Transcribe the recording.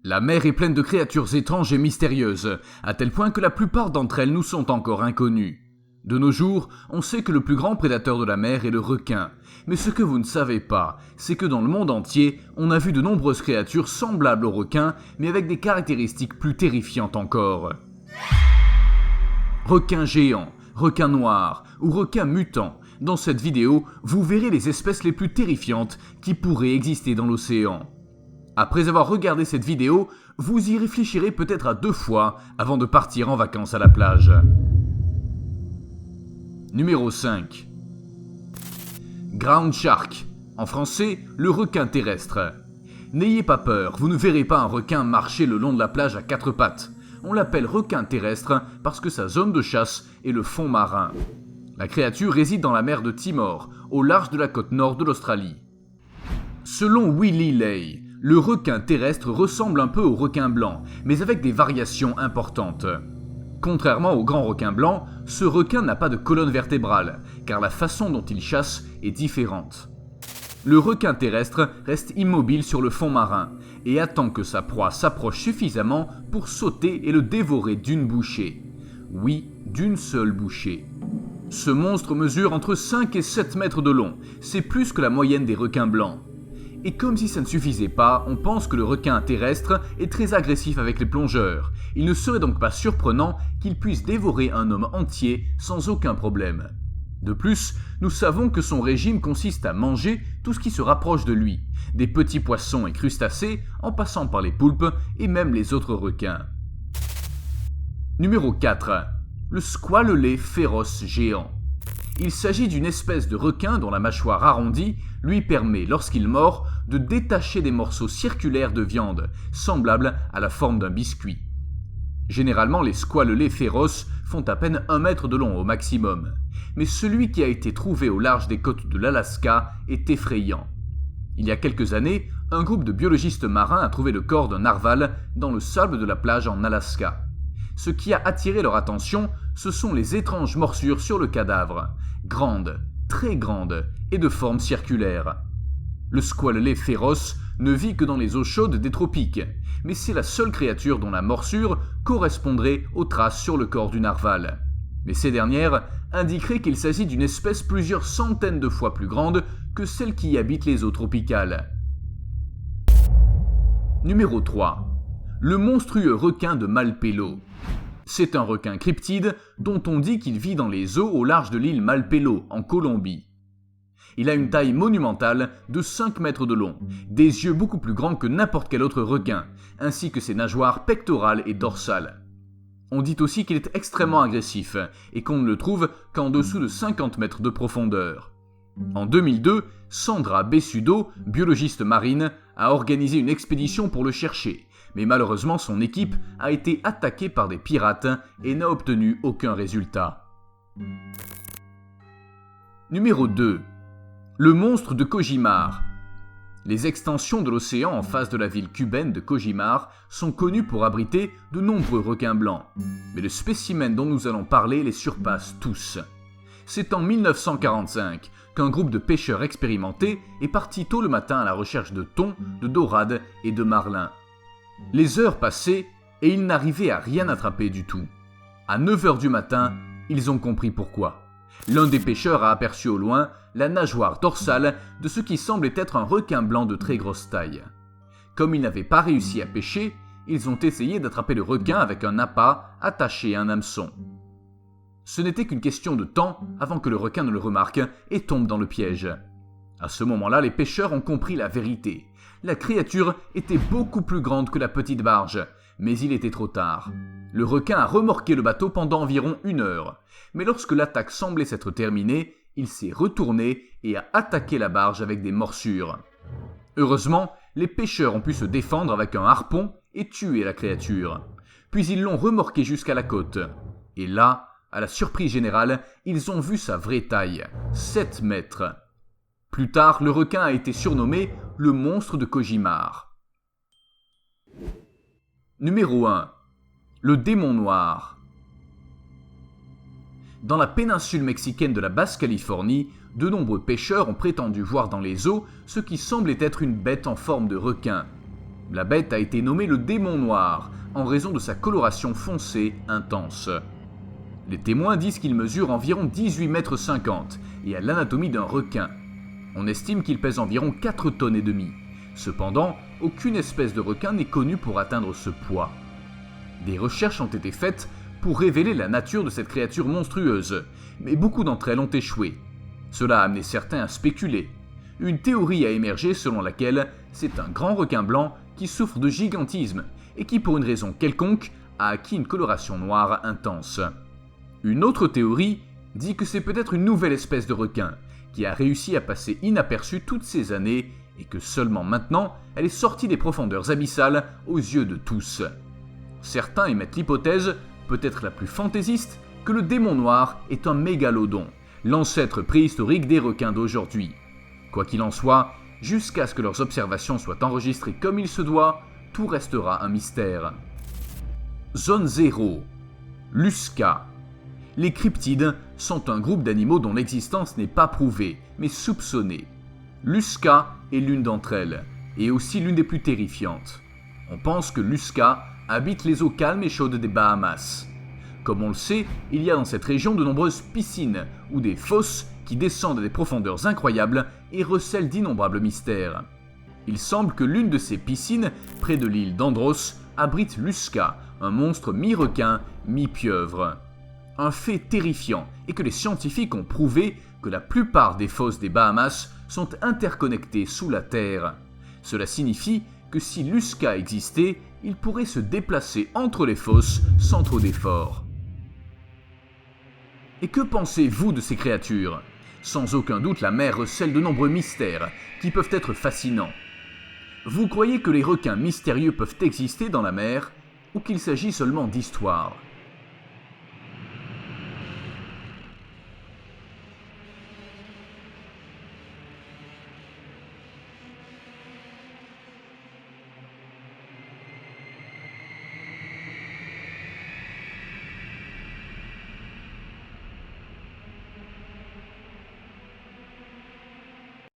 La mer est pleine de créatures étranges et mystérieuses, à tel point que la plupart d'entre elles nous sont encore inconnues. De nos jours, on sait que le plus grand prédateur de la mer est le requin. Mais ce que vous ne savez pas, c'est que dans le monde entier, on a vu de nombreuses créatures semblables aux requins, mais avec des caractéristiques plus terrifiantes encore. Requin géant, requin noir ou requin mutant. Dans cette vidéo, vous verrez les espèces les plus terrifiantes qui pourraient exister dans l'océan. Après avoir regardé cette vidéo, vous y réfléchirez peut-être à 2 fois avant de partir en vacances à la plage. Numéro 5. Ground Shark, en français, le requin terrestre. N'ayez pas peur, vous ne verrez pas un requin marcher le long de la plage à 4 pattes. On l'appelle requin terrestre parce que sa zone de chasse est le fond marin. La créature réside dans la mer de Timor, au large de la côte nord de l'Australie. Selon Willy Ley, le requin terrestre ressemble un peu au requin blanc, mais avec des variations importantes. Contrairement au grand requin blanc, ce requin n'a pas de colonne vertébrale, car la façon dont il chasse est différente. Le requin terrestre reste immobile sur le fond marin et attend que sa proie s'approche suffisamment pour sauter et le dévorer d'une bouchée. Oui, d'une seule bouchée. Ce monstre mesure entre 5 et 7 mètres de long, c'est plus que la moyenne des requins blancs. Et comme si ça ne suffisait pas, on pense que le requin terrestre est très agressif avec les plongeurs. Il ne serait donc pas surprenant qu'il puisse dévorer un homme entier sans aucun problème. De plus, nous savons que son régime consiste à manger tout ce qui se rapproche de lui, des petits poissons et crustacés, en passant par les poulpes et même les autres requins. Numéro 4. Le squalelet féroce géant. Il s'agit d'une espèce de requin dont la mâchoire arrondie lui permet, lorsqu'il mord, de détacher des morceaux circulaires de viande, semblables à la forme d'un biscuit. Généralement, les squalelets féroces font à peine 1 mètre de long au maximum, mais celui qui a été trouvé au large des côtes de l'Alaska est effrayant. Il y a quelques années, un groupe de biologistes marins a trouvé le corps d'un narwal dans le sable de la plage en Alaska. Ce qui a attiré leur attention, ce sont les étranges morsures sur le cadavre, grandes, très grandes et de forme circulaire. Le squalelet féroce ne vit que dans les eaux chaudes des tropiques, mais c'est la seule créature dont la morsure correspondrait aux traces sur le corps du narwal. Mais ces dernières indiqueraient qu'il s'agit d'une espèce plusieurs centaines de fois plus grande que celle qui habite les eaux tropicales. Numéro 3. Le monstrueux requin de Malpelo. C'est un requin cryptide dont on dit qu'il vit dans les eaux au large de l'île Malpelo, en Colombie. Il a une taille monumentale de 5 mètres de long, des yeux beaucoup plus grands que n'importe quel autre requin, ainsi que ses nageoires pectorales et dorsales. On dit aussi qu'il est extrêmement agressif et qu'on ne le trouve qu'en dessous de 50 mètres de profondeur. En 2002, Sandra Bessudo, biologiste marine, a organisé une expédition pour le chercher, mais malheureusement son équipe a été attaquée par des pirates et n'a obtenu aucun résultat. Numéro 2. Le monstre de Kojimar. Les extensions de l'océan en face de la ville cubaine de Kojimar sont connues pour abriter de nombreux requins blancs, mais le spécimen dont nous allons parler les surpasse tous. C'est en 1945 qu'un groupe de pêcheurs expérimentés est parti tôt le matin à la recherche de thon, de dorades et de marlins. Les heures passaient et ils n'arrivaient à rien attraper du tout. À 9h du matin, ils ont compris pourquoi. L'un des pêcheurs a aperçu au loin la nageoire dorsale de ce qui semblait être un requin blanc de très grosse taille. Comme ils n'avaient pas réussi à pêcher, ils ont essayé d'attraper le requin avec un appât attaché à un hameçon. Ce n'était qu'une question de temps avant que le requin ne le remarque et tombe dans le piège. À ce moment-là, les pêcheurs ont compris la vérité. La créature était beaucoup plus grande que la petite barge, mais il était trop tard. Le requin a remorqué le bateau pendant environ 1 heure, mais lorsque l'attaque semblait s'être terminée, il s'est retourné et a attaqué la barge avec des morsures. Heureusement, les pêcheurs ont pu se défendre avec un harpon et tuer la créature. Puis ils l'ont remorqué jusqu'à la côte. Et là, à la surprise générale, ils ont vu sa vraie taille, 7 mètres. Plus tard, le requin a été surnommé le monstre de Kojimar. Numéro 1. Le démon noir. Dans la péninsule mexicaine de la Basse-Californie, de nombreux pêcheurs ont prétendu voir dans les eaux ce qui semblait être une bête en forme de requin. La bête a été nommée le démon noir en raison de sa coloration foncée intense. Les témoins disent qu'il mesure environ 18,50 m et a l'anatomie d'un requin. On estime qu'il pèse environ 4,5 tonnes. Cependant, aucune espèce de requin n'est connue pour atteindre ce poids. Des recherches ont été faites pour révéler la nature de cette créature monstrueuse, mais beaucoup d'entre elles ont échoué. Cela a amené certains à spéculer. Une théorie a émergé selon laquelle c'est un grand requin blanc qui souffre de gigantisme et qui, pour une raison quelconque, a acquis une coloration noire intense. Une autre théorie dit que c'est peut-être une nouvelle espèce de requin qui a réussi à passer inaperçue toutes ces années et que seulement maintenant elle est sortie des profondeurs abyssales aux yeux de tous. Certains émettent l'hypothèse, peut-être la plus fantaisiste, que le démon noir est un mégalodon, l'ancêtre préhistorique des requins d'aujourd'hui. Quoi qu'il en soit, jusqu'à ce que leurs observations soient enregistrées comme il se doit, tout restera un mystère. Zone 0. Lusca. Les cryptides sont un groupe d'animaux dont l'existence n'est pas prouvée, mais soupçonnée. Lusca est l'une d'entre elles, et aussi l'une des plus terrifiantes. On pense que Lusca habite les eaux calmes et chaudes des Bahamas. Comme on le sait, il y a dans cette région de nombreuses piscines, ou des fosses qui descendent à des profondeurs incroyables et recèlent d'innombrables mystères. Il semble que l'une de ces piscines, près de l'île d'Andros, abrite Lusca, un monstre mi-requin, mi-pieuvre. Un fait terrifiant est que les scientifiques ont prouvé que la plupart des fosses des Bahamas sont interconnectées sous la terre. Cela signifie que si Lusca existait, il pourrait se déplacer entre les fosses sans trop d'efforts. Et que pensez-vous de ces créatures ? Sans aucun doute, la mer recèle de nombreux mystères qui peuvent être fascinants. Vous croyez que les requins mystérieux peuvent exister dans la mer ou qu'il s'agit seulement d'histoires ?